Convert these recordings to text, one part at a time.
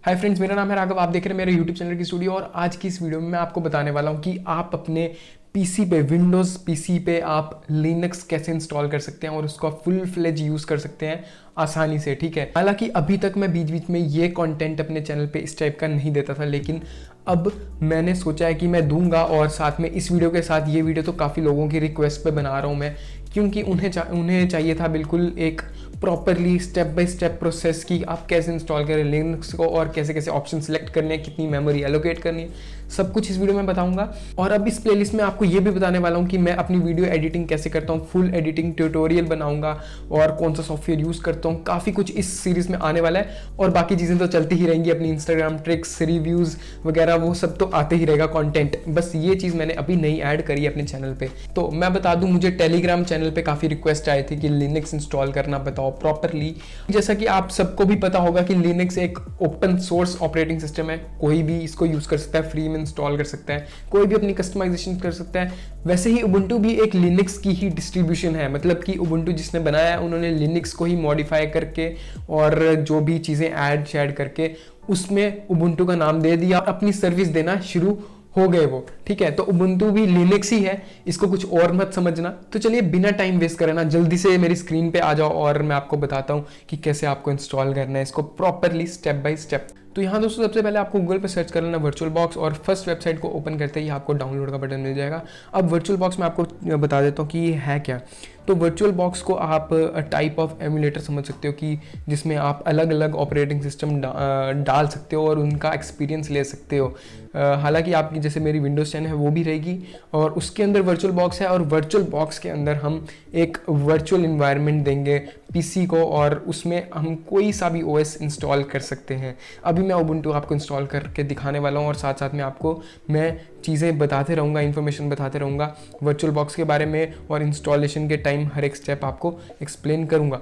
Hi friends, मेरा नाम है राघव। आप देख रहे हैं मेरे यूट्यूब चैनल की स्टूडियो। और आज की इस वीडियो में मैं आपको बताने वाला हूं कि आप अपने पीसी पे, विंडोज़ पीसी पे आप लिनक्स कैसे इंस्टॉल कर सकते हैं और उसका फुल फ्लेज यूज़ कर सकते हैं आसानी से। ठीक है, हालांकि अभी तक मैं बीच बीच में ये कंटेंट अपने चैनल पे इस टाइप का नहीं देता था, लेकिन अब मैंने सोचा है कि मैं दूंगा। और साथ में इस वीडियो के साथ ये वीडियो तो काफ़ी लोगों की रिक्वेस्ट पे बना रहा हूँ मैं, क्योंकि उन्हें चाहिए था बिल्कुल एक properly step by step process की आप कैसे इंस्टॉल करें लिनक्स को और कैसे कैसे ऑप्शन सेलेक्ट करने हैं, कितनी मेमोरी एलोकेट करनी है, सब कुछ इस वीडियो में बताऊंगा। और अब इस प्लेलिस्ट में आपको ये भी बताने वाला हूँ कि मैं अपनी वीडियो एडिटिंग कैसे करता हूँ, फुल एडिटिंग ट्यूटोरियल बनाऊंगा और कौन सा सॉफ्टवेयर यूज़ करता हूँ। काफ़ी कुछ इस सीरीज में आने वाला है और बाकी चीज़ें तो चलती ही रहेंगी, अपनी इंस्टाग्राम ट्रिक्स, रिव्यूज़ वगैरह वो सब तो आते ही रहेगा कंटेंट। बस ये चीज़ मैंने अभी नई ऐड करी है अपने चैनल पे। तो मैं बता दूं, मुझे टेलीग्राम चैनल पे काफ़ी रिक्वेस्ट आए थे कि लिनक्स इंस्टॉल करना बताओ प्रॉपरली। जैसा कि आप सबको भी पता होगा कि लिनक्स एक ओपन सोर्स ऑपरेटिंग सिस्टम है, कोई भी इसको यूज़ कर सकता है, फ्री में इंस्टॉल कर सकता है, कोई भी अपनी कस्टमाइजेशन कर सकता है। वैसे ही उबुंटू भी एक लिनक्स की ही डिस्ट्रीब्यूशन है, मतलब कि उबुंटू जिसने बनाया है उन्होंने लिनक्स को ही मॉडिफाई करके और जो भी चीज़ें ऐड शैड करके उसमें उबुंटू का नाम दे दिया, अपनी सर्विस देना शुरू हो गए वो। ठीक है, तो उबुंटू भी लिनक्स ही है, इसको कुछ और मत समझना। तो चलिए बिना टाइम वेस्ट करे ना जल्दी से मेरी स्क्रीन पे आ जाओ और मैं आपको बताता हूँ कि कैसे आपको इंस्टॉल करना है इसको प्रॉपरली स्टेप बाय स्टेप। तो यहाँ दोस्तों सबसे पहले आपको गूगल पे सर्च कर लेना वर्चुअल बॉक्स और फर्स्ट वेबसाइट को ओपन करते ही आपको डाउनलोड का बटन मिल जाएगा। अब वर्चुअल बॉक्स में आपको बता देता हूँ कि ये है क्या। तो वर्चुअल बॉक्स को आप टाइप ऑफ एमुलेटर समझ सकते हो कि जिसमें आप अलग अलग ऑपरेटिंग सिस्टम डाल सकते हो और उनका एक्सपीरियंस ले सकते हो। हालांकि आपकी जैसे मेरी विंडोज 10 है वो भी रहेगी और उसके अंदर वर्चुअल बॉक्स है और वर्चुअल बॉक्स के अंदर हम एक वर्चुअल इन्वायरमेंट देंगे पीसी को और उसमें हम कोई सा भी ओएस इंस्टॉल कर सकते हैं। अभी मैं उबुंटू आपको इंस्टॉल करके दिखाने वाला हूँ और साथ साथ में आपको मैं चीज़ें बताते रहूँगा, इन्फॉर्मेशन बताते रहूँगा वर्चुअल बॉक्स के बारे में और इंस्टॉलेशन के टाइम हर एक स्टेप आपको एक्सप्लेन करूँगा।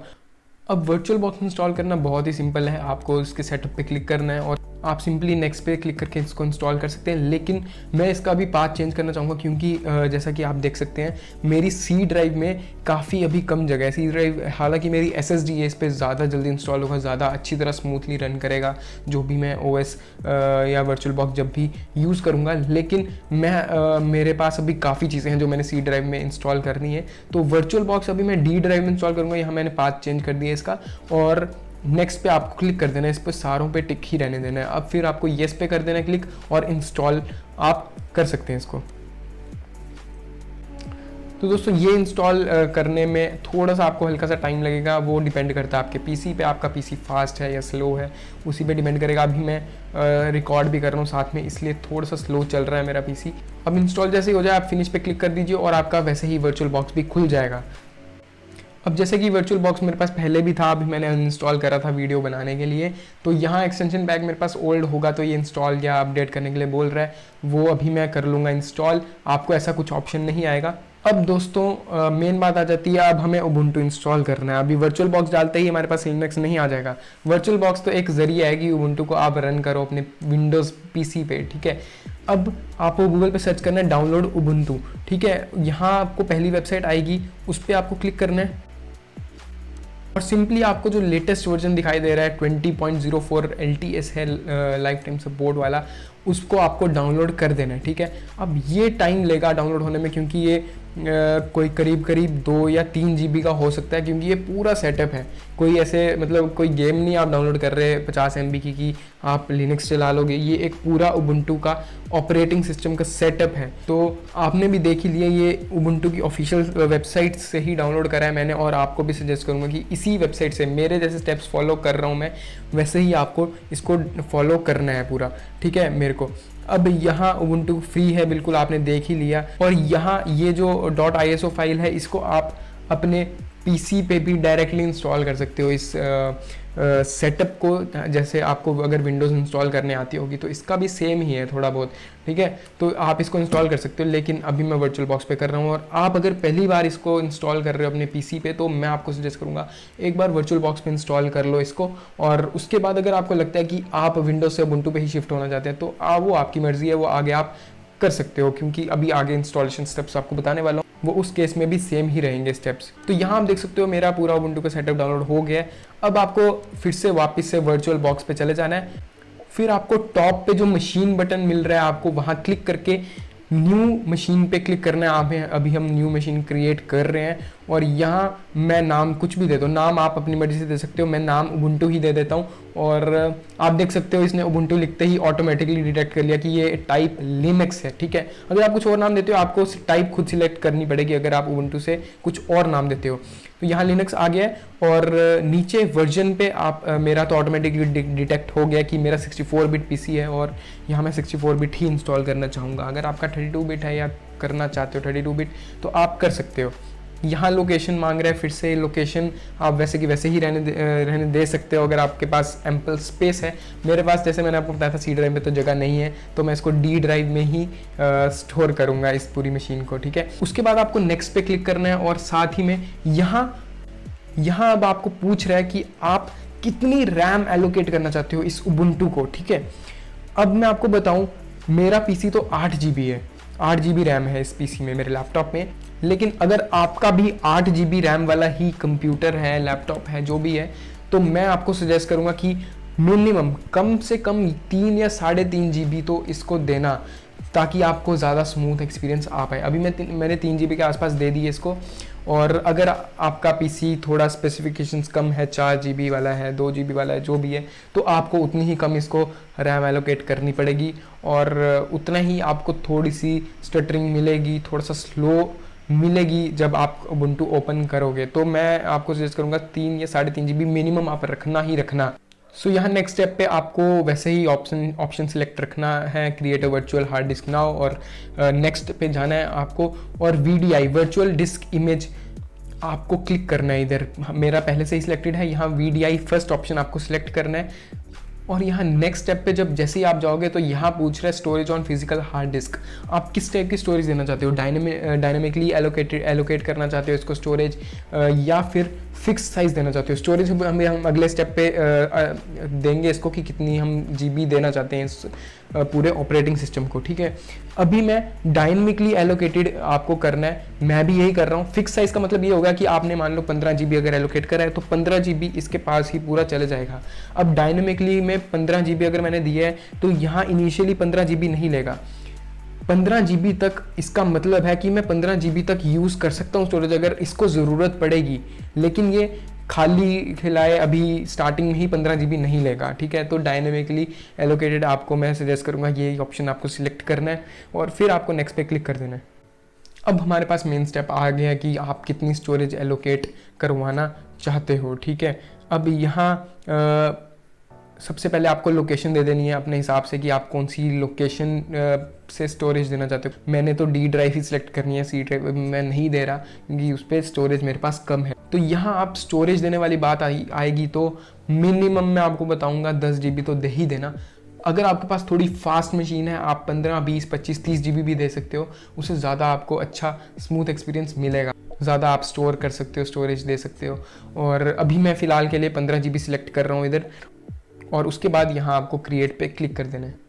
अब वर्चुअल बॉक्स इंस्टॉल करना बहुत ही सिंपल है, आपको इसके सेटअप पे क्लिक करना है और आप सिंपली नेक्स्ट पे क्लिक करके इसको इंस्टॉल कर सकते हैं। लेकिन मैं इसका अभी पाथ चेंज करना चाहूँगा क्योंकि जैसा कि आप देख सकते हैं मेरी सी ड्राइव में काफ़ी अभी कम जगह है। सी ड्राइव हालांकि मेरी SSD है, इस पर ज़्यादा जल्दी इंस्टॉल होगा, ज़्यादा अच्छी तरह स्मूथली रन करेगा जो भी मैं OS या वर्चुअल बॉक्स जब भी यूज़ करूँगा। लेकिन मेरे पास अभी काफ़ी चीज़ें हैं जो मैंने सी ड्राइव में इंस्टॉल करनी है, तो वर्चुअल बॉक्स अभी मैं D ड्राइव में इंस्टॉल करूँगा। यहाँ मैंने पाथ चेंज कर दिया इसका और नेक्स्ट पे आपको क्लिक कर देना है, इस पर सारों पे टिक ही रहने देना है। अब फिर आपको येस पे कर देना है क्लिक और इंस्टॉल आप कर सकते हैं इसको। तो दोस्तों ये इंस्टॉल करने में थोड़ा सा आपको हल्का सा टाइम लगेगा, वो डिपेंड करता है आपके पीसी पे, आपका पीसी फास्ट है या स्लो है उसी पे डिपेंड करेगा। अभी मैं रिकॉर्ड भी कर रहा हूँ साथ में, इसलिए थोड़ा सा स्लो चल रहा है मेरा पीसी। अब इंस्टॉल जैसे ही हो जाए आप फिनिश पे क्लिक कर दीजिए और आपका वैसे ही वर्चुअल बॉक्स भी खुल जाएगा। अब जैसे कि वर्चुअल बॉक्स मेरे पास पहले भी था, अभी मैंने अनइंस्टॉल करा था वीडियो बनाने के लिए, तो यहाँ एक्सटेंशन पैक मेरे पास ओल्ड होगा तो ये इंस्टॉल या अपडेट करने के लिए बोल रहा है, वो अभी मैं कर लूँगा इंस्टॉल। आपको ऐसा कुछ ऑप्शन नहीं आएगा। अब दोस्तों मेन बात आ जाती है, अब हमें उबुंटू इंस्टॉल करना है। अभी वर्चुअल बॉक्स डालते ही हमारे पास लिनक्स नहीं आ जाएगा। वर्चुअल बॉक्स तो एक जरिया है कि उबुंटू को आप रन करो अपने विंडोज़ पीसी पे। ठीक है, अब आपको गूगल पे सर्च करना है डाउनलोड उबुंटू। ठीक है, यहाँ आपको पहली वेबसाइट आएगी, उस पर आपको क्लिक करना है और सिंपली आपको जो लेटेस्ट वर्जन दिखाई दे रहा है 20.04 LTS है, लाइफ टाइम सपोर्ट वाला, उसको आपको डाउनलोड कर देना है। ठीक है, अब ये टाइम लेगा डाउनलोड होने में क्योंकि ये कोई करीब 2 या 3 GB का हो सकता है, क्योंकि ये पूरा सेटअप है। कोई ऐसे मतलब कोई गेम नहीं आप डाउनलोड कर रहे 50 MB की कि आप लिनक्स चला लोगे, ये एक पूरा उबुंटू का ऑपरेटिंग सिस्टम का सेटअप है। तो आपने भी देख ही लिया, ये उबुंटू की ऑफिशियल वेबसाइट से ही डाउनलोड करा है मैंने और आपको भी सजेस्ट करूँगा कि इसी वेबसाइट से मेरे जैसे स्टेप्स फॉलो कर रहा हूँ मैं, वैसे ही आपको इसको फॉलो करना है पूरा। ठीक है मेरे को। अब यहाँ उबुंटू फ्री है बिल्कुल, आपने देख ही लिया। और यहाँ ये जो .iso फाइल है इसको आप अपने पीसी पे भी डायरेक्टली इंस्टॉल कर सकते हो इस सेटअप को। जैसे आपको अगर विंडोज़ इंस्टॉल करने आती होगी तो इसका भी सेम ही है थोड़ा बहुत। ठीक है, तो आप इसको इंस्टॉल कर सकते हो, लेकिन अभी मैं वर्चुअल बॉक्स पे कर रहा हूँ। और आप अगर पहली बार इसको इंस्टॉल कर रहे हो अपने पीसी पे तो मैं आपको सजेस्ट करूँगा एक बार वर्चुअल बॉक्स पे इंस्टॉल कर लो इसको, और उसके बाद अगर आपको लगता है कि आप विंडोज़ से उबुंटू पे ही शिफ्ट होना चाहते हैं तो वो आपकी मर्ज़ी है, वो आगे आप कर सकते हो, क्योंकि अभी आगे इंस्टॉलेशन स्टेप्स आपको बताने वाला हूँ वो उस केस में भी सेम ही रहेंगे स्टेप्स। तो यहाँ आप देख सकते हो मेरा पूरा उबुंटू का सेटअप डाउनलोड हो गया है। अब आपको फिर से वापस से वर्चुअल बॉक्स पे चले जाना है। फिर आपको टॉप पे जो मशीन बटन मिल रहा है आपको वहाँ क्लिक करके न्यू मशीन पे क्लिक करना है। आप अभी हम न्यू मशीन क्रिएट कर रहे हैं और यहाँ मैं नाम कुछ भी दे दो, नाम आप अपनी मर्जी से दे सकते हो, मैं नाम उबुंटू ही दे देता हूँ। और आप देख सकते हो इसने उबुंटू लिखते ही ऑटोमेटिकली डिटेक्ट कर लिया कि ये टाइप लिनक्स है, ठीक है। अगर आप कुछ और नाम देते हो आपको टाइप खुद सिलेक्ट करनी पड़ेगी अगर आप उबुंटू से कुछ और नाम देते हो। तो यहाँ लिनक्स आ गया है और नीचे वर्जन पे आप मेरा तो ऑटोमेटिकली डिटेक्ट हो गया कि मेरा 64 बिट पीसी है और यहाँ मैं 64 बिट ही इंस्टॉल करना चाहूँगा। अगर आपका 32 बिट है या करना चाहते हो 32 बिट तो आप कर सकते हो। यहाँ लोकेशन मांग रहा है, फिर से लोकेशन आप वैसे की वैसे ही रहने दे सकते हो अगर आपके पास एम्पल स्पेस है। मेरे पास जैसे मैंने आपको बताया था सी ड्राइव में तो जगह नहीं है, तो मैं इसको डी ड्राइव में ही स्टोर करूँगा इस पूरी मशीन को, ठीक है। उसके बाद आपको नेक्स्ट पे क्लिक करना है और साथ ही में यहाँ अब आपको पूछ रहा है कि आप कितनी रैम एलोकेट करना चाहते हो इस उबुंटू को, ठीक है। अब मैं आपको बताऊँ, मेरा पीसी तो 8 GB है, 8 GB रैम है इस पीसी में, मेरे लैपटॉप में। लेकिन अगर आपका भी 8 GB रैम वाला ही कंप्यूटर है, लैपटॉप है, जो भी है, तो मैं आपको सजेस्ट करूंगा कि मिनिमम कम से कम 3 या 3.5 GB तो इसको देना, ताकि आपको ज़्यादा स्मूथ एक्सपीरियंस आ पाए। अभी मैंने 3 GB के आसपास दे दी है इसको। और अगर आपका पीसी थोड़ा स्पेसिफिकेशंस कम है, 4 GB वाला है, 2 GB वाला है, जो भी है, तो आपको उतनी ही कम इसको रैम एलोकेट करनी पड़ेगी और उतना ही आपको थोड़ी सी स्टटरिंग मिलेगी, थोड़ा सा स्लो मिलेगी जब आप उबुंटू ओपन करोगे। तो मैं आपको सजेस्ट करूंगा 3 या 3.5 GB मिनिमम आप रखना ही रखना। सो यहाँ नेक्स्ट स्टेप पे आपको वैसे ही ऑप्शन सिलेक्ट रखना है, create a virtual hard disk now, और नेक्स्ट पे जाना है आपको और VDI वर्चुअल डिस्क इमेज आपको क्लिक करना है। इधर मेरा पहले से ही सिलेक्टेड है, यहाँ VDI फर्स्ट ऑप्शन आपको सिलेक्ट करना है। और यहाँ नेक्स्ट स्टेप पे जब जैसे ही आप जाओगे तो यहाँ पूछ रहा है storage on physical hard disk. आप किस टाइप की स्टोरेज देना चाहते हो, डायनेमिकली एलोकेट करना चाहते हो इसको स्टोरेज, या फिर फिक्स साइज देना चाहते हो स्टोरेज। हम अगले स्टेप पे देंगे इसको कि कितनी हम GB देना चाहते हैं इस पूरे ऑपरेटिंग सिस्टम को, ठीक है। अभी मैं डायनेमिकली एलोकेटेड आपको करना है, मैं भी यही कर रहा हूँ। फिक्स साइज का मतलब ये होगा कि आपने मान लो 15 GB अगर एलोकेट करा है तो 15 GB इसके पास ही पूरा चले जाएगा। अब डायनेमिकली में 15 GB अगर मैंने दिया है तो यहाँ इनिशियली 15 GB नहीं लेगा, 15 GB तक। इसका मतलब है कि मैं 15 GB तक यूज़ कर सकता हूँ स्टोरेज अगर इसको ज़रूरत पड़ेगी, लेकिन ये खाली खिलाए अभी स्टार्टिंग में ही 15 GB नहीं लेगा, ठीक है। तो डायनेमिकली एलोकेटेड आपको मैं सजेस्ट करूँगा ये ऑप्शन आपको सिलेक्ट करना है और फिर आपको नेक्स्ट पे क्लिक कर देना है। अब हमारे पास मेन स्टेप आ गया है कि आप कितनी स्टोरेज एलोकेट करवाना चाहते हो, ठीक है। अब यहाँ सबसे पहले आपको लोकेशन दे देनी है अपने हिसाब से कि आप कौन सी लोकेशन से स्टोरेज देना चाहते हो। मैंने तो डी ड्राइव ही सिलेक्ट करनी है, सी ड्राइव मैं नहीं दे रहा क्योंकि उस पर स्टोरेज मेरे पास कम है। तो यहाँ आप स्टोरेज देने वाली बात आएगी तो मिनिमम मैं आपको बताऊँगा 10 GB तो दे ही देना। अगर आपके पास थोड़ी फास्ट मशीन है आप 15, 20, 25, 30 GB भी दे सकते हो, उससे ज़्यादा आपको अच्छा स्मूथ एक्सपीरियंस मिलेगा, ज़्यादा आप स्टोर कर सकते हो, स्टोरेज दे सकते हो। और अभी मैं फ़िलहाल के लिए 15 GB सिलेक्ट कर रहा हूँ इधर, और उसके बाद यहाँ आपको क्रिएट पे क्लिक कर देना है।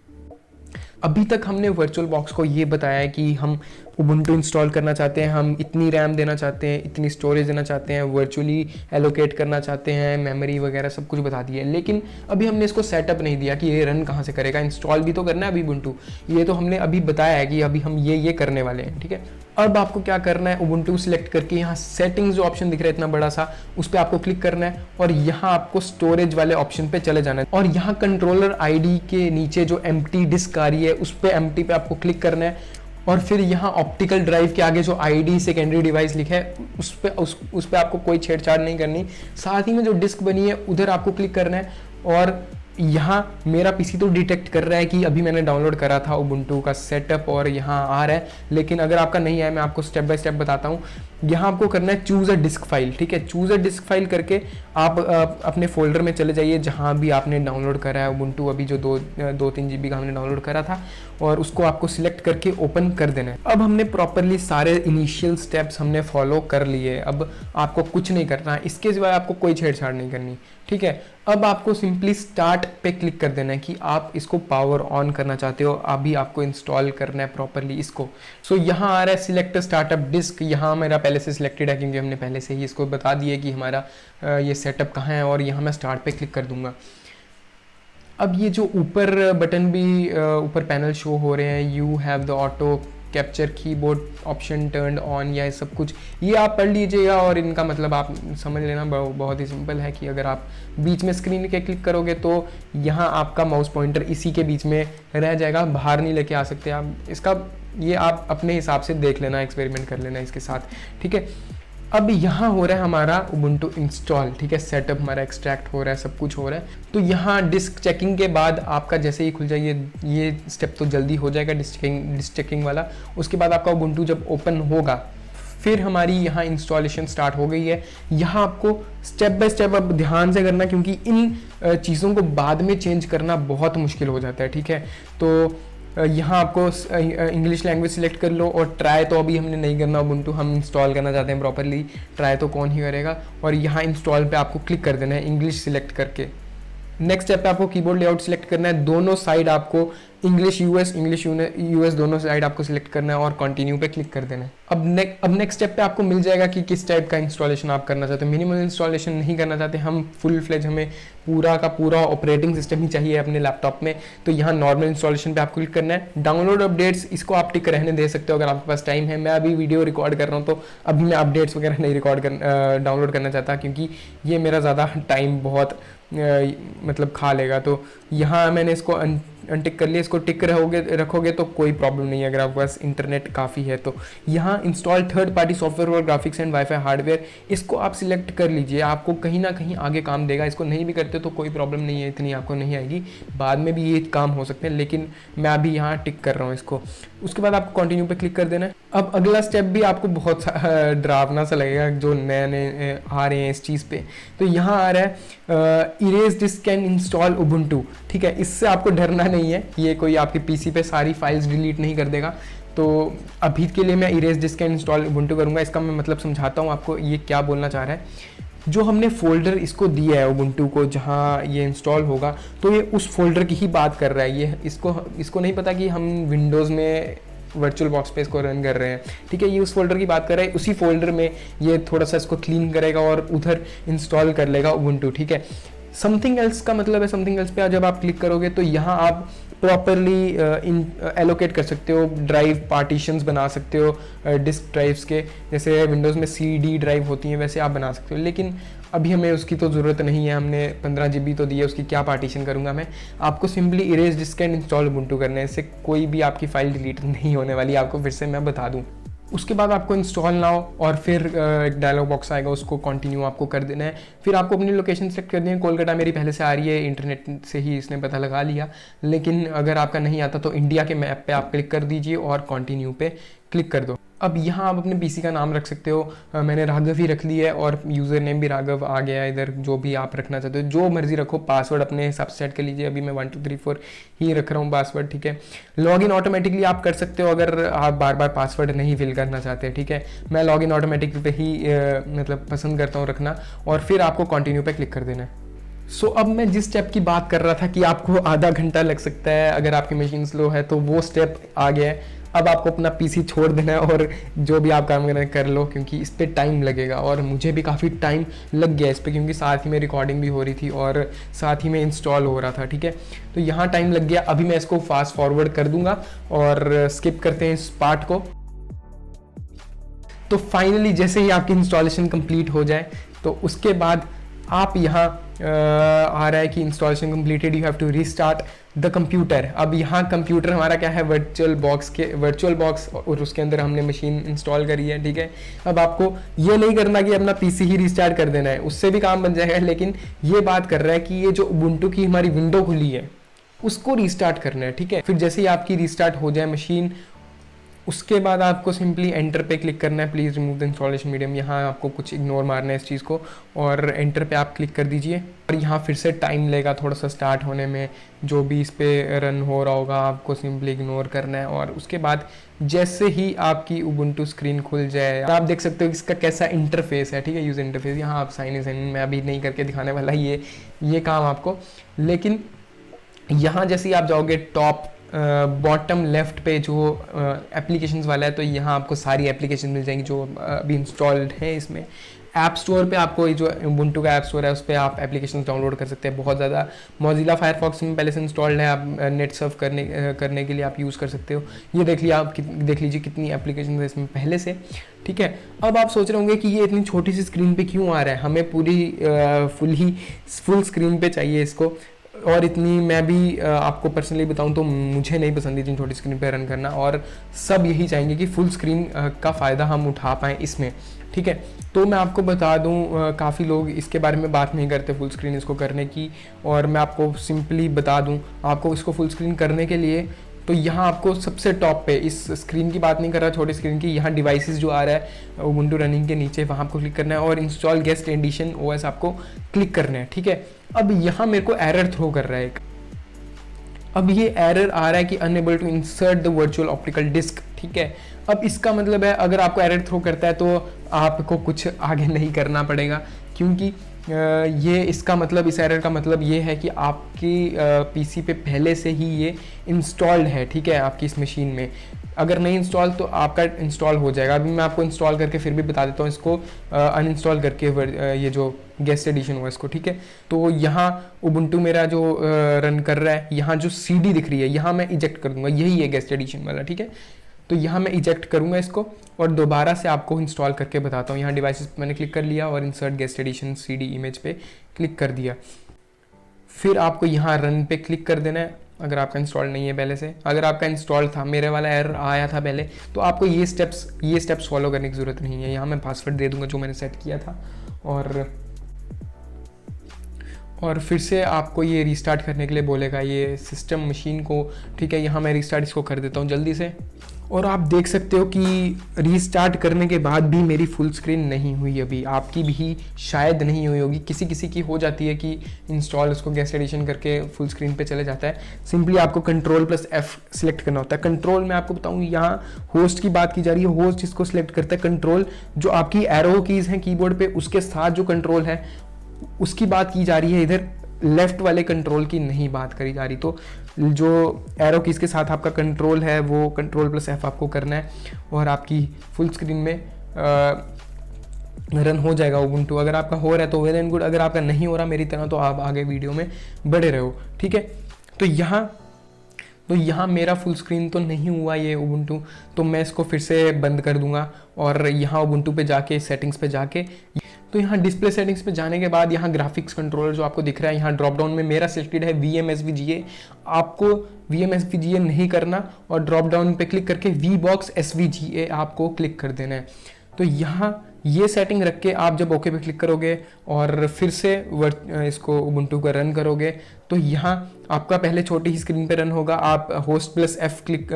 अभी तक हमने वर्चुअल बॉक्स को ये बताया है कि हम उबुंटू इंस्टॉल करना चाहते हैं, हम इतनी रैम देना चाहते हैं, इतनी स्टोरेज देना चाहते हैं, वर्चुअली एलोकेट करना चाहते हैं, मेमोरी वगैरह सब कुछ बता दिया है। लेकिन अभी हमने इसको सेटअप नहीं दिया कि ये रन कहाँ से करेगा, इंस्टॉल भी तो करना है अभी उबुंटू। ये तो हमने अभी बताया है कि अभी हम ये करने वाले हैं, ठीक है। अब आपको क्या करना है, उबुंटू सिलेक्ट करके यहाँ सेटिंग्स जो ऑप्शन दिख रहा है इतना बड़ा सा, उस पर आपको क्लिक करना है और यहाँ आपको स्टोरेज वाले ऑप्शन पे चले जाना है। और यहाँ कंट्रोलर आईडी के नीचे जो एम्प्टी डिस्क आ रही है उस पर एम्प्टी पे आपको क्लिक करना है और फिर यहाँ ऑप्टिकल ड्राइव के आगे जो आईडी सेकेंडरी डिवाइस लिखा है उस पर आपको कोई छेड़छाड़ नहीं करनी। साथ ही में जो डिस्क बनी है उधर आपको क्लिक करना है और यहाँ मेरा पीसी तो डिटेक्ट कर रहा है कि अभी मैंने डाउनलोड करा था उबुंटू का सेटअप और यहाँ आ रहा है। लेकिन अगर आपका नहीं आया मैं आपको स्टेप बाय स्टेप बताता हूँ। यहाँ आपको करना है चूज़ अ डिस्क फाइल, ठीक है। चूज़ अ डिस्क फाइल करके आप अपने फोल्डर में चले जाइए जहाँ भी आपने डाउनलोड करा है उबुंटू, अभी जो 2-3 GB का हमने डाउनलोड करा था, और उसको आपको सिलेक्ट करके ओपन कर देना है। अब हमने प्रॉपरली सारे इनिशियल स्टेप्स हमने फॉलो कर लिए, अब आपको कुछ नहीं करना है, इसके सिवाय आपको कोई छेड़छाड़ नहीं करनी, ठीक है। अब आपको सिंपली स्टार्ट पे क्लिक कर देना है कि आप इसको पावर ऑन करना चाहते हो, अभी आपको इंस्टॉल करना है प्रॉपरली इसको। सो यहाँ आ रहा है सिलेक्ट स्टार्टअप डिस्क, यहाँ मेरा पहले से सिलेक्टेड है क्योंकि हमने पहले से ही इसको बता दिया कि हमारा ये सेटअप कहाँ है, और यहाँ मैं स्टार्ट पे क्लिक कर दूंगा। अब ये जो ऊपर बटन भी ऊपर पैनल शो हो रहे हैं, you have the auto capture keyboard option turned on, या सब कुछ ये आप पढ़ लीजिएगा और इनका मतलब आप समझ लेना। बहुत ही सिंपल है कि अगर आप बीच में स्क्रीन के क्लिक करोगे तो यहाँ आपका माउस पॉइंटर इसी के बीच में रह जाएगा, बाहर नहीं लेके आ सकते आप इसका। ये आप अपने हिसाब से देख लेना, एक्सपेरिमेंट कर लेना इसके साथ, ठीक है। अब यहाँ हो रहा है हमारा उबुंटू इंस्टॉल, ठीक है, सेटअप हमारा एक्सट्रैक्ट हो रहा है, सब कुछ हो रहा है। तो यहाँ डिस्क चेकिंग के बाद आपका जैसे ही खुल जाए, ये स्टेप तो जल्दी हो जाएगा डिस्क चेकिंग वाला। उसके बाद आपका उबुंटू जब ओपन होगा फिर हमारी यहाँ इंस्टॉलेशन स्टार्ट हो गई है। यहाँ आपको स्टेप बाय स्टेप अब ध्यान से करना, क्योंकि इन चीज़ों को बाद में चेंज करना बहुत मुश्किल हो जाता है, ठीक है। तो यहाँ आपको इंग्लिश लैंग्वेज सिलेक्ट कर लो, और ट्राई तो अभी हमने नहीं करना उबुंटू, हम इंस्टॉल करना चाहते हैं प्रॉपरली, ट्राई तो कौन ही करेगा। और यहाँ इंस्टॉल पे आपको क्लिक कर देना है इंग्लिश सिलेक्ट करके। नेक्स्ट स्टेप पे आपको कीबोर्ड लेआउट सिलेक्ट करना है, दोनों साइड आपको इंग्लिश यूएस दोनों साइड आपको सिलेक्ट करना है और कंटिन्यू पे क्लिक कर देना है। अब नेक्स्ट स्टेप पे आपको मिल जाएगा कि किस टाइप का इंस्टॉलेशन आप करना चाहते हो। मिनिमल इंस्टॉलेशन नहीं करना चाहते हम, फुल फ्लेज हमें पूरा का पूरा ऑपरेटिंग सिस्टम ही चाहिए अपने लैपटॉप में, तो यहाँ नॉर्मल इंस्टॉलेशन पे आपको क्लिक करना है। डाउनलोड अपडेट्स इसको आप टिक रहने दे सकते हो अगर आपके पास टाइम है। मैं अभी वीडियो रिकॉर्ड कर रहा हूँ तो अभी मैं अपडेट्स वगैरह नहीं डाउनलोड करना चाहता, क्योंकि ये मेरा ज़्यादा टाइम बहुत मतलब खा लेगा। तो यहाँ मैंने इसको अनटिक कर लिया, इसको टिक रखोगे तो कोई प्रॉब्लम नहीं है अगर आपके पास इंटरनेट काफ़ी है तो। यहाँ इंस्टॉल थर्ड पार्टी सॉफ्टवेयर और ग्राफिक्स एंड वाईफाई हार्डवेयर, इसको आप सिलेक्ट कर लीजिए, आपको कहीं ना कहीं आगे काम देगा। इसको नहीं भी करते तो कोई प्रॉब्लम नहीं है, इतनी आपको नहीं आएगी, बाद में भी ये काम हो सकते हैं, लेकिन मैं अभी यहाँ टिक कर रहा हूँ इसको। उसके बाद आपको कंटिन्यू पे क्लिक कर देना है। अब अगला स्टेप भी आपको बहुत डरावना सा लगेगा जो नए नए आ रहे हैं इस चीज़ पे। तो यहाँ आ रहा है erase disc can install Ubuntu, ठीक है। इससे आपको डरना नहीं है, ये कोई आपके पीसी पे सारी फाइल्स डिलीट नहीं कर देगा। तो अभी के लिए मैं erase disc can install Ubuntu करूँगा। इसका मैं मतलब समझाता हूँ आपको ये क्या बोलना चाह रहा है। जो हमने फोल्डर इसको दिया है उबुंटू को जहाँ ये इंस्टॉल होगा, तो ये उस फोल्डर की ही बात कर रहा है। ये इसको नहीं पता कि हम विंडोज़ में वर्चुअल बॉक्स पे इसको रन कर रहे हैं, ठीक है। ये उस फोल्डर की बात कर रहा है, उसी फोल्डर में ये थोड़ा सा इसको क्लीन करेगा और उधर इंस्टॉल कर लेगा उबुंटू, ठीक है। समथिंग एल्स का मतलब है, समथिंग एल्स पे जब आप क्लिक करोगे तो यहाँ आप प्रॉपरली एलोकेट कर सकते हो, ड्राइव पार्टीशंस बना सकते हो डिस्क ड्राइव्स के, जैसे विंडोज़ में CD ड्राइव होती हैं वैसे आप बना सकते हो। लेकिन अभी हमें उसकी तो ज़रूरत नहीं है, हमने 15 GB तो दी है, उसकी क्या पार्टीशन करूँगा मैं। आपको simply erase disk and install Ubuntu करना है, इससे कोई भी आपकी फाइल डिलीट नहीं होने वाली, आपको फिर से मैं बता दूँ। उसके बाद आपको इंस्टॉल नाउ और फिर एक डायलॉग बॉक्स आएगा, उसको कंटिन्यू आपको कर देना है। फिर आपको अपनी लोकेशन सेलेक्ट करनी है। कोलकाता मेरी पहले से आ रही है, इंटरनेट से ही इसने पता लगा लिया, लेकिन अगर आपका नहीं आता तो इंडिया के मैप पे आप क्लिक कर दीजिए और कंटिन्यू पे क्लिक कर दो। अब यहाँ आप अपने पीसी का नाम रख सकते हो, मैंने राघव ही रख लिया है और यूज़र नेम भी राघव आ गया है इधर, जो भी आप रखना चाहते हो जो मर्जी रखो। पासवर्ड अपने हिसाब से सेट कर लीजिए, अभी मैं 1 2 3 4 ही रख रहा हूँ पासवर्ड, ठीक है। लॉगिन ऑटोमेटिकली आप कर सकते हो अगर आप बार बार पासवर्ड नहीं फिल करना चाहते, ठीक है। मैं लॉगिन ऑटोमेटिक पे ही मतलब पसंद करता हूँ रखना, और फिर आपको कंटिन्यू पे क्लिक कर देना है। सो अब मैं जिस स्टेप की बात कर रहा था कि आपको आधा घंटा लग सकता है अगर आपकी मशीन स्लो है, तो वो स्टेप आ गया है। अब आपको अपना पीसी छोड़ देना है और जो भी आप काम करना कर लो, क्योंकि इस पर टाइम लगेगा और मुझे भी काफ़ी टाइम लग गया इस पर, क्योंकि साथ ही में रिकॉर्डिंग भी हो रही थी और साथ ही में इंस्टॉल हो रहा था, ठीक है। तो यहाँ टाइम लग गया। अभी मैं इसको फास्ट फॉरवर्ड कर दूंगा और स्किप करते हैं इस पार्ट को। तो फाइनली जैसे ही आपकी इंस्टॉलेशन कंप्लीट हो जाए तो उसके बाद आप यहाँ आ रहा है कि installation completed, you have to restart the computer. अब यहाँ कंप्यूटर हमारा क्या है, वर्चुअल बॉक्स और उसके अंदर हमने मशीन इंस्टॉल करी है, ठीक है। अब आपको ये नहीं करना कि अपना पीसी ही रीस्टार्ट कर देना है, उससे भी काम बन जाएगा, लेकिन ये बात कर रहा है कि ये जो उबुंटू की हमारी विंडो खुली है उसको रीस्टार्ट करना है, ठीक है। फिर जैसे ही आपकी रीस्टार्ट हो जाए मशीन, उसके बाद आपको सिंपली एंटर पे क्लिक करना है, please remove the installation medium. यहाँ आपको कुछ इग्नोर मारना है इस चीज़ को और एंटर पे आप क्लिक कर दीजिए। और यहाँ फिर से टाइम लेगा थोड़ा सा स्टार्ट होने में, जो भी इस पे रन हो रहा होगा आपको सिंपली इग्नोर करना है। और उसके बाद जैसे ही आपकी उबुंटू स्क्रीन खुल जाए, आप देख सकते हो कि इसका कैसा इंटरफेस है, ठीक है, यूज़र इंटरफेस। यहाँ आप साइन इन मैं अभी नहीं करके दिखाने वाला ये काम आपको, लेकिन यहाँ जैसे ही आप जाओगे टॉप बॉटम लेफ्ट पे जो एप्लीकेशंस वाला है, तो यहाँ आपको सारी एप्लीकेशन मिल जाएंगी जो अभी इंस्टॉल्ड है इसमें। ऐप स्टोर पे आपको ये जो उबुंटू का ऐप स्टोर है उस पर आप एप्लीकेशन डाउनलोड कर सकते हैं। बहुत ज़्यादा मोजिला फायरफॉक्स में पहले से इंस्टॉल्ड है, आप नेट सर्फ करने के लिए आप यूज़ कर सकते हो। ये देख लीजिए कितनी एप्लीकेशन है इसमें पहले से, ठीक है। अब आप सोच रहे होंगे कि ये इतनी छोटी सी स्क्रीन पे क्यों आ रहा है, हमें पूरी फुल स्क्रीन पे चाहिए इसको। और इतनी मैं भी आपको पर्सनली बताऊं तो मुझे नहीं पसंद इतनी छोटी स्क्रीन पे रन करना, और सब यही चाहेंगे कि फुल स्क्रीन का फ़ायदा हम उठा पाएँ इसमें, ठीक है। तो मैं आपको बता दूं, काफ़ी लोग इसके बारे में बात नहीं करते फुल स्क्रीन इसको करने की, और मैं आपको सिंपली बता दूं आपको इसको फुल स्क्रीन करने के लिए। तो यहाँ आपको सबसे टॉप पे, इस स्क्रीन की बात नहीं कर रहा छोटी स्क्रीन की, यहाँ डिवाइसेस जो आ रहा है उबुंटू रनिंग के नीचे, वहाँ आपको क्लिक करना है और इंस्टॉल गेस्ट एडिशन ओएस आपको क्लिक करना है, ठीक है। अब यहाँ मेरे को एरर थ्रो कर रहा है एक, अब ये एरर आ रहा है कि unable to insert the virtual optical disk, ठीक है। अब इसका मतलब है अगर आपको एरर थ्रो करता है तो आपको कुछ आगे नहीं करना पड़ेगा, क्योंकि ये इसका मतलब, इस एरर का मतलब ये है कि आपकी पीसी पे पहले से ही ये इंस्टॉल्ड है, ठीक है, आपकी इस मशीन में। अगर नहीं इंस्टॉल तो आपका इंस्टॉल हो जाएगा। अभी मैं आपको इंस्टॉल करके फिर भी बता देता हूँ इसको अनइंस्टॉल करके, ये जो गेस्ट एडिशन हुआ इसको, ठीक है। तो यहाँ उबुंटू मेरा जो रन कर रहा है, यहाँ जो सीडी दिख रही है यहाँ मैं इजेक्ट कर दूंगा, यही है गेस्ट एडिशन वाला, ठीक है। तो यहाँ मैं इजेक्ट करूँगा इसको और दोबारा से आपको इंस्टॉल करके बताता हूँ। यहाँ डिवाइसेस पे मैंने क्लिक कर लिया और insert guest addition CD image पे क्लिक कर दिया। फिर आपको यहाँ रन पे क्लिक कर देना है अगर आपका इंस्टॉल नहीं है पहले से। अगर आपका इंस्टॉल था, मेरे वाला एरर आया था पहले, तो आपको ये स्टेप्स फॉलो करने की ज़रूरत नहीं है। यहाँ मैं पासवर्ड दे दूँगा जो मैंने सेट किया था, और फिर से आपको ये रीस्टार्ट करने के लिए बोलेगा ये सिस्टम मशीन को, ठीक है। यहाँ मैं रीस्टार्ट इसको कर देता हूँ जल्दी से, और आप देख सकते हो कि रीस्टार्ट करने के बाद भी मेरी फुल स्क्रीन नहीं हुई अभी, आपकी भी शायद नहीं हुई होगी। किसी की हो जाती है कि इंस्टॉल उसको गेस्ट एडिशन करके फुल स्क्रीन पे चले जाता है। सिंपली आपको Ctrl+F सिलेक्ट करना होता है। कंट्रोल में आपको बताऊँ, यहाँ होस्ट की बात की जा रही है, होस्ट इसको सिलेक्ट करता है। कंट्रोल जो आपकी एरो कीज़ हैं कीबोर्ड पे, उसके साथ जो कंट्रोल है उसकी बात की जा रही है, इधर लेफ्ट वाले कंट्रोल की नहीं बात करी जा रही। तो जो एरो कीज के साथ आपका कंट्रोल है वो Ctrl+F आपको करना है और आपकी फुल स्क्रीन में रन हो जाएगा उबुंटू। अगर आपका हो रहा है तो वेल एंड गुड, अगर आपका नहीं हो रहा मेरी तरह तो आप आगे वीडियो में बढ़े रहो, ठीक है। तो यहाँ मेरा फुल स्क्रीन तो नहीं हुआ ये उबुंटू, तो मैं इसको फिर से बंद कर दूंगा और यहाँ उबुंटू पे जाके सेटिंग्स पे जाके, तो यहाँ डिस्प्ले सेटिंग्स पे जाने के बाद यहाँ ग्राफिक्स कंट्रोलर जो आपको दिख रहा है, यहाँ ड्रॉप डाउन में मेरा सिलेक्टेड है VMSVGA। आपको VMSVGA नहीं करना और ड्रॉप डाउन पे क्लिक करके VBox SVGA आपको क्लिक कर देना है। तो यहाँ ये सेटिंग रख के आप जब ओके पे क्लिक करोगे और फिर से इसको उबुंटू का रन करोगे, तो यहाँ आपका पहले छोटी ही स्क्रीन पे रन होगा। आप Host+F क्लिक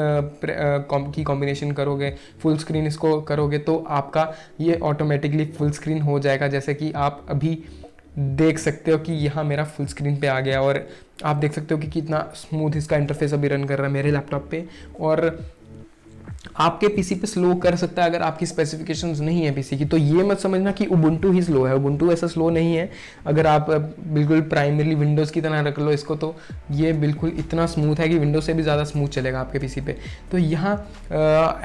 की कॉम्बिनेशन करोगे, फुल स्क्रीन इसको करोगे, तो आपका ये ऑटोमेटिकली फुल स्क्रीन हो जाएगा। जैसे कि आप अभी देख सकते हो कि यहाँ मेरा फुल स्क्रीन पे आ गया, और आप देख सकते हो कि कितना स्मूथ इसका इंटरफेस अभी रन कर रहा है मेरे लैपटॉप पे। और आपके पीसी पे स्लो कर सकता है अगर आपकी स्पेसिफिकेशंस नहीं है पीसी की। तो ये मत समझना कि उबुंटू ही स्लो है, उबुंटू ऐसा स्लो नहीं है। अगर आप बिल्कुल प्राइमरी विंडोज़ की तरह रख लो इसको, तो ये बिल्कुल इतना स्मूथ है कि विंडोज़ से भी ज़्यादा स्मूथ चलेगा आपके पीसी पे। तो यहाँ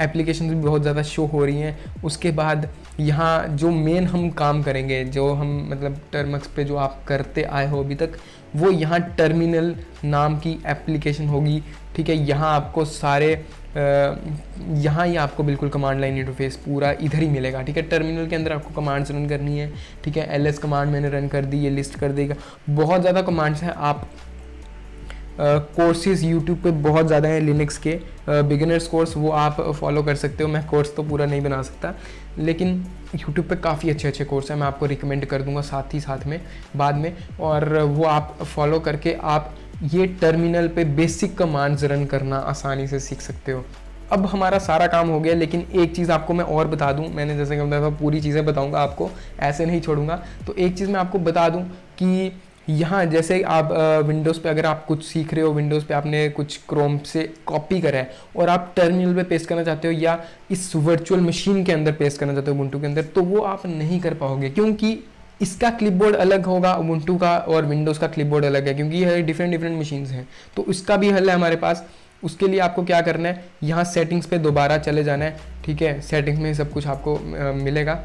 एप्लीकेशन भी बहुत ज़्यादा शो हो रही हैं। उसके बाद यहाँ जो मेन हम काम करेंगे, जो हम मतलब टर्मक्स पे जो आप करते आए हो अभी तक, वो यहाँ टर्मिनल नाम की एप्लीकेशन होगी, ठीक है। यहाँ आपको सारे यहाँ ही आपको बिल्कुल कमांड लाइन इंटरफेस पूरा इधर ही मिलेगा, ठीक है। टर्मिनल के अंदर आपको कमांड्स रन करनी है, ठीक है। LS कमांड मैंने रन कर दी, ये लिस्ट कर देगा। बहुत ज़्यादा कमांड्स हैं। आप कोर्सेज यूट्यूब पे बहुत ज़्यादा हैं लिनक्स के, बिगिनर्स कोर्स, वो आप फॉलो कर सकते हो। मैं कोर्स तो पूरा नहीं बना सकता, लेकिन यूट्यूब पे काफ़ी अच्छे कोर्स हैं, मैं आपको रिकमेंड कर दूंगा साथ में बाद में, और वो आप फॉलो करके आप ये टर्मिनल पे बेसिक कमांड्स रन करना आसानी से सीख सकते हो। अब हमारा सारा काम हो गया, लेकिन एक चीज़ आपको मैं और बता दूं, मैंने जैसे कि बताया था पूरी चीज़ें बताऊंगा आपको, ऐसे नहीं छोड़ूंगा। तो एक चीज़ मैं आपको बता दूं कि यहाँ जैसे आप विंडोज़ पे अगर आप कुछ सीख रहे हो, विंडोज़ पे आपने कुछ क्रोम से कॉपी करा है और आप टर्मिनल पे पेस्ट करना चाहते हो या इस वर्चुअल मशीन के अंदर पेस्ट करना चाहते हो उबुंटू के अंदर, तो वो आप नहीं कर पाओगे, क्योंकि इसका क्लिपबोर्ड अलग होगा उबुंटू का और विंडोज़ का क्लिपबोर्ड अलग है, क्योंकि ये डिफरेंट मशीन्स हैं। तो इसका भी हल है हमारे पास। उसके लिए आपको क्या करना है, यहाँ सेटिंग्स पे दोबारा चले जाना है, ठीक है। सेटिंग्स में सब कुछ आपको मिलेगा।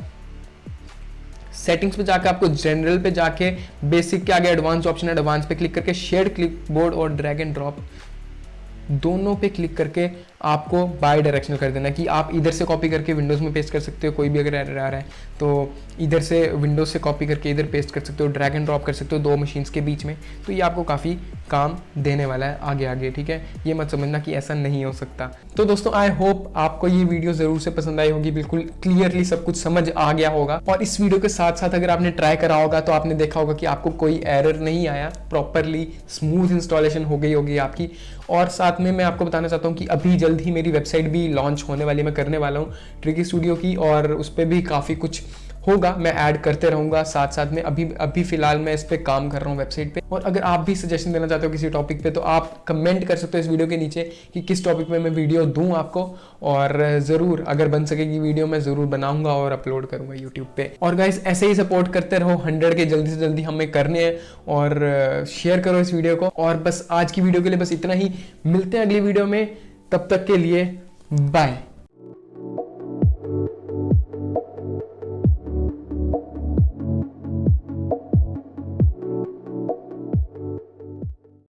सेटिंग्स पे जाके आपको जनरल पे जाके बेसिक के आगे एडवांस ऑप्शन है, एडवांस पे क्लिक करके शेयर्ड क्लिपबोर्ड और ड्रैग एंड ड्रॉप दोनों पे क्लिक करके आपको बाई डायरेक्शनल कर देना कि आप इधर से कॉपी करके विंडोज़ में पेस्ट कर सकते हो, कोई भी अगर एरर आ रहा है तो इधर से विंडोज़ से कॉपी करके इधर पेस्ट कर सकते हो, ड्रैग एंड ड्रॉप कर सकते हो 2 मशीन्स के बीच में। तो ये आपको काफ़ी काम देने वाला है आगे आगे, ठीक है। ये मत समझना कि ऐसा नहीं हो सकता। तो दोस्तों आई होप आपको ये वीडियो ज़रूर से पसंद आई होगी, बिल्कुल क्लियरली सब कुछ समझ आ गया होगा। और इस वीडियो के साथ साथ अगर आपने ट्राई करा होगा तो आपने देखा होगा कि आपको कोई एरर नहीं आया, प्रॉपरली स्मूथ इंस्टॉलेशन हो गई होगी आपकी। और साथ में मैं आपको बताना चाहता हूँ कि अभी जल्द ही मेरी वेबसाइट भी लॉन्च होने वाली, मैं करने वाला हूँ ट्रिकी स्टूडियो की, और उस पर भी काफ़ी कुछ होगा, मैं ऐड करते रहूँगा साथ साथ में। अभी फिलहाल मैं इस पर काम कर रहा हूँ वेबसाइट पे। और अगर आप भी सजेशन देना चाहते हो किसी टॉपिक पे तो आप कमेंट कर सकते हो इस वीडियो के नीचे कि किस टॉपिक पे मैं वीडियो दूँ आपको, और ज़रूर अगर बन सकेगी वीडियो मैं ज़रूर बनाऊंगा और अपलोड करूँगा यूट्यूब पे। और गाइस ऐसे ही सपोर्ट करते रहो, 100 के जल्दी से जल्दी हमें करने हैं, और शेयर करो इस वीडियो को। और बस आज की वीडियो के लिए बस इतना ही, मिलते हैं अगली वीडियो में, तब तक के लिए बाय।